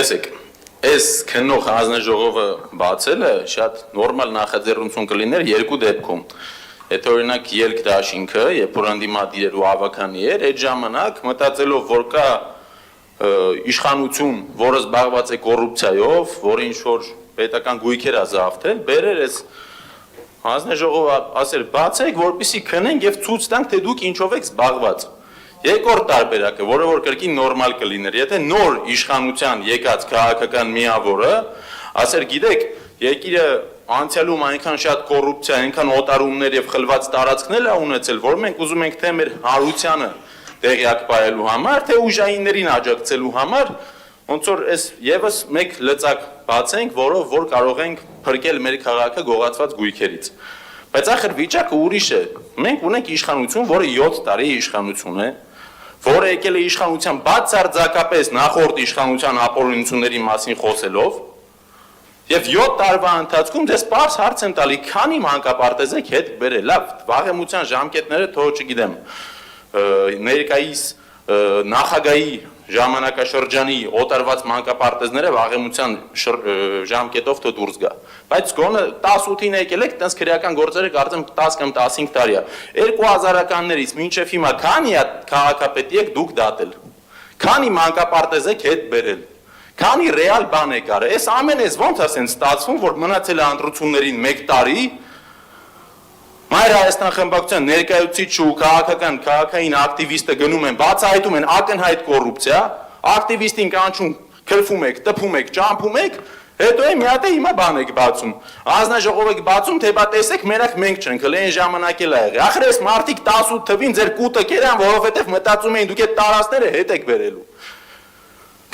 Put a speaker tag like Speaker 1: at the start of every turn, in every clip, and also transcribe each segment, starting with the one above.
Speaker 1: Տեսեք, այս քննող հանձնաժողովը բացելը շատ նորմալ նախաձեռնություն կլիներ երկու դեպքում։ Եթե օրինակ ելք դաշինքը, երբ որ ընդդիմադիր ու ավականի էր, այդ ժամանակ մտածելով, որ կա իշխանություն, որը զբաղված է կոռուպցիայով, որը ինչ-որ պետական գույքեր է զավթել, բերեր այս հանձնաժողովը ասել բացեք, որպեսզի քնենք եւ ցույց տանք, թե դուք ինչով եք զբաղված։ Երկրորդ տարբերակը, որը որ կրկին նորմալ կլիներ, եթե նոր իշխանության եկած քաղաքական միավորը ասեր, գիտեք, երկիրը անցյալում այնքան շատ կոռուպցիա, այնքան օտարումներ եւ խլված տարածքներ է ունեցել, որ մենք ուզում ենք թե մեր հարությանը տեղյակ պահելու համար, թե ուժայիններին աջակցելու համար, ոնց որ այս եւս մեկ լծակ բացենք, որով որ կարող ենք փրկել մեր քաղաքը գողացված գույքերից։ Բայց ախր վիճակը ուրիշ է։ Մենք ունենք իշխանություն, որը 7 տարի իշխանություն է, որը եկել է իշխանության բացարձակապես նախորդ իշխանության ապօրինությունների մասին խոսելով, եւ 7 տարվա ընթացքում դες պարզ հարց եմ տալի, քանի մանկապարտեզ եք հետ բերել, լավ, վաղեմության ժամկետները թող չգիտեմ, ներկայիս նախագահի ժամանակաշրջանի օտարված մանկապարտեզները վաղեմության ժամկետով թող դուրս գա, բայց գոնե 18-ին եկել եք, տենց քրեական գործերը կարծեմ 10 կամ 15 տարի է, 2000-ականներից մինչև հիմա քանի քաղաքապետի եք դուք դատել, քանի մանկապարտեզ եք հետ բերել, քանի ռեալ բան եք արել, այս ամեն էս ոնց ասեն ստացվում, որ մնացել է ընտրություններին 1 տարի, Մայր Հայաստան խմբակցության ներկայացուցիչ ու քաղաքային ակտիվիստը գնում են, բացահայտում են ակնհայտ կոռուպցիա, ակտիվիստին կանչում, քլվում եք, տփում եք, ճամփում եք, հետո է մի հատ է հիմա բան եք բացում։ Հանձնաժողով եք բացում, թե բա տեսեք, մենակ մենք չենք, հենց այն ժամանակ էլ ա եղել։ Ախր այս մարդիկ 18 թվին ձեր կուտը կերան, որովհետև մտածում էին դուք այդ տարածքները հետ եք բերելու։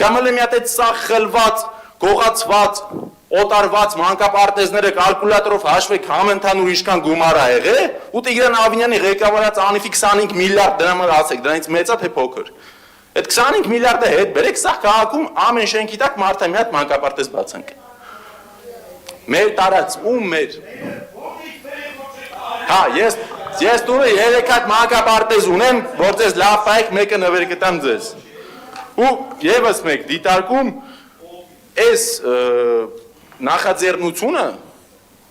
Speaker 1: Կամ էլ մի հատ այդ սա խլված, գողացված, օտարված մանկապարտեզները կալկուլյատորով հաշվեք համընդհանուր ինչքան գումար ա եղել, ու Տիգրան Ավինյանի ղեկավարած անիվի 25 միլիարդ դրամը ասեք, դրանից մեծ է թե փոքր։ Այդ 25 միլիարդը հետ բերեք, սա քաղաքում ամեն շենքի տակ մարդը մի հատ մանկապարտեզ բացանք։ Մեր տարած ու մեր։ Հա, ես դուրը 3 հատ մանկապարտեզ ունեմ, որ ձեզ լավ պայեք, մեկը նվեր կտամ ձեզ։ Ու եւս մեկ դիտարկում այս նախաձեռնությունը,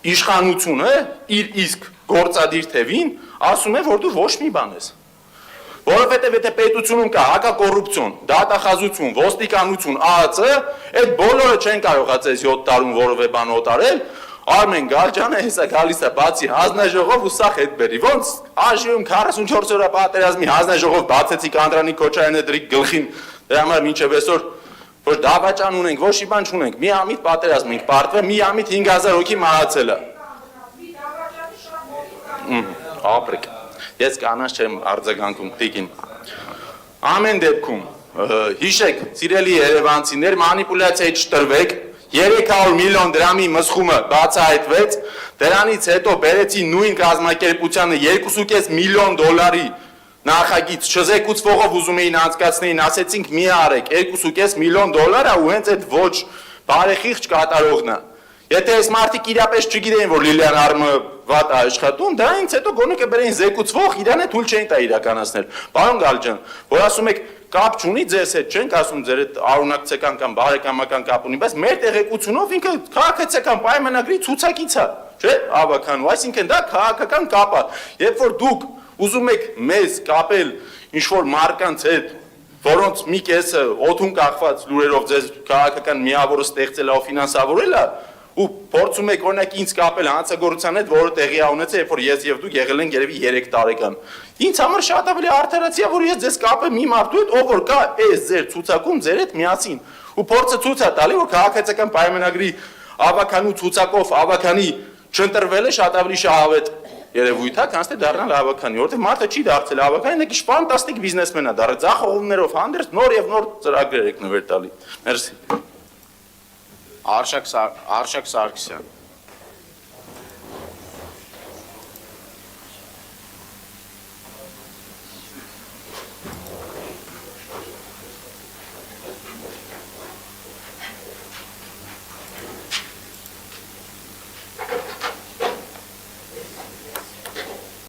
Speaker 1: իշխանությունը իր իսկ գործադիր թևին ասում է, որ դու ոչ մի բան ես։ Որովհետև եթե պետությունում կա հակակոռուպցիոն, դատախազություն, ոստիկանություն, ԱԱԾ, այդ բոլորը չեն կարողացել 7 տարում որևէ բան օտարել, Արմեն Գալջյանը հեսա գալիս է բացի հանձնաժողով ու սա հետ բերի։ Ոնց ԱԺ-ում 44 օրյա պատերազմի հանձնաժողով բացեցիք Անդրանիկ Քոչարյանը դրիկ գլխին, դրա համար մինչև այսօր որ դավաճան ունենք, ոչ մի բան չունենք, մի ամիտ պատերազմ ենք պարտվել, մի ամիտ 5000 հոգի մահացել է։ Ապրեք, ես կանանց չեմ արձագանքում, տիկին։ Ամեն դեպքում, հիշեք, սիրելի երևանցիներ, մանիպուլյացիայի չտրվեք, 300 միլիոն դրամի մսխումը բացահայտվեց, դրանից հետո բերեցի նույն կազմակերպությանը 2.5 միլիոն դոլարի նախագիծ չզեկուցվողով ուզում էին անցկացնեին, ասեցինք մի արեք, 2.5 միլիոն դոլար է ու հենց այդ ոչ բարեխիղճ կատարողն է։ Եթե այս մարդիկ իրապես չգիտեին, որ Լիլիան Արմը վատ է աշխատում, դրանից հետո գոնե կբերեին զեկուցվող, իրան է թույլ չէին տա իրականացնել։ Պարոն Գալջյան, որ ասում եք կապ չունի ձեզ հետ, չենք ասում ձեր հետ արունակցական կամ բարեկամական կապ ունի, բայց մեր տեղեկությունով ինքը քաղաքացիական պայմանագրի ցուցակից է, չէ՞, ավականու, այսինքն դա քաղաքական կապ է։ Երբ որ դուք ուզում եք մեզ կապել ինչ-որ մարկանց հետ, որոնց մի կեսը օդում կախված լուրերով ձեզ քաղաքական միավորը ստեղծել է ու ֆինանսավորել է, ու փորձում եք օրինակ ինձ կապել հանցագործության հետ, որը տեղի է ունեցել, երբ որ ես եւ դուք եղել ենք երևի 3 տարեկան։ Ինձ համար շատ ավելի արդարացի է, որ ես ձեզ կապեմ մի մարդու հետ, ով որ կա այս ձեր ցուցակում ձեր հետ միասին։ Ու փորձը ցույց է տալի, որ քաղաքացիական պայմանագրի ավականու ցուցակով ավականի չընտրվելը շատ ավելի շահավետ երևույթ է, քան թե դառնալ ավականի, որովհետև մարդը չի դարձել ավականի, նա քիչ ֆանտաստիկ բիզնեսմեն է դարձել, ձախողումներով հանդերձ նոր եւ նոր ծրագրեր եք նվեր տալի։ Մերսի։
Speaker 2: Արշակ Սարգսյան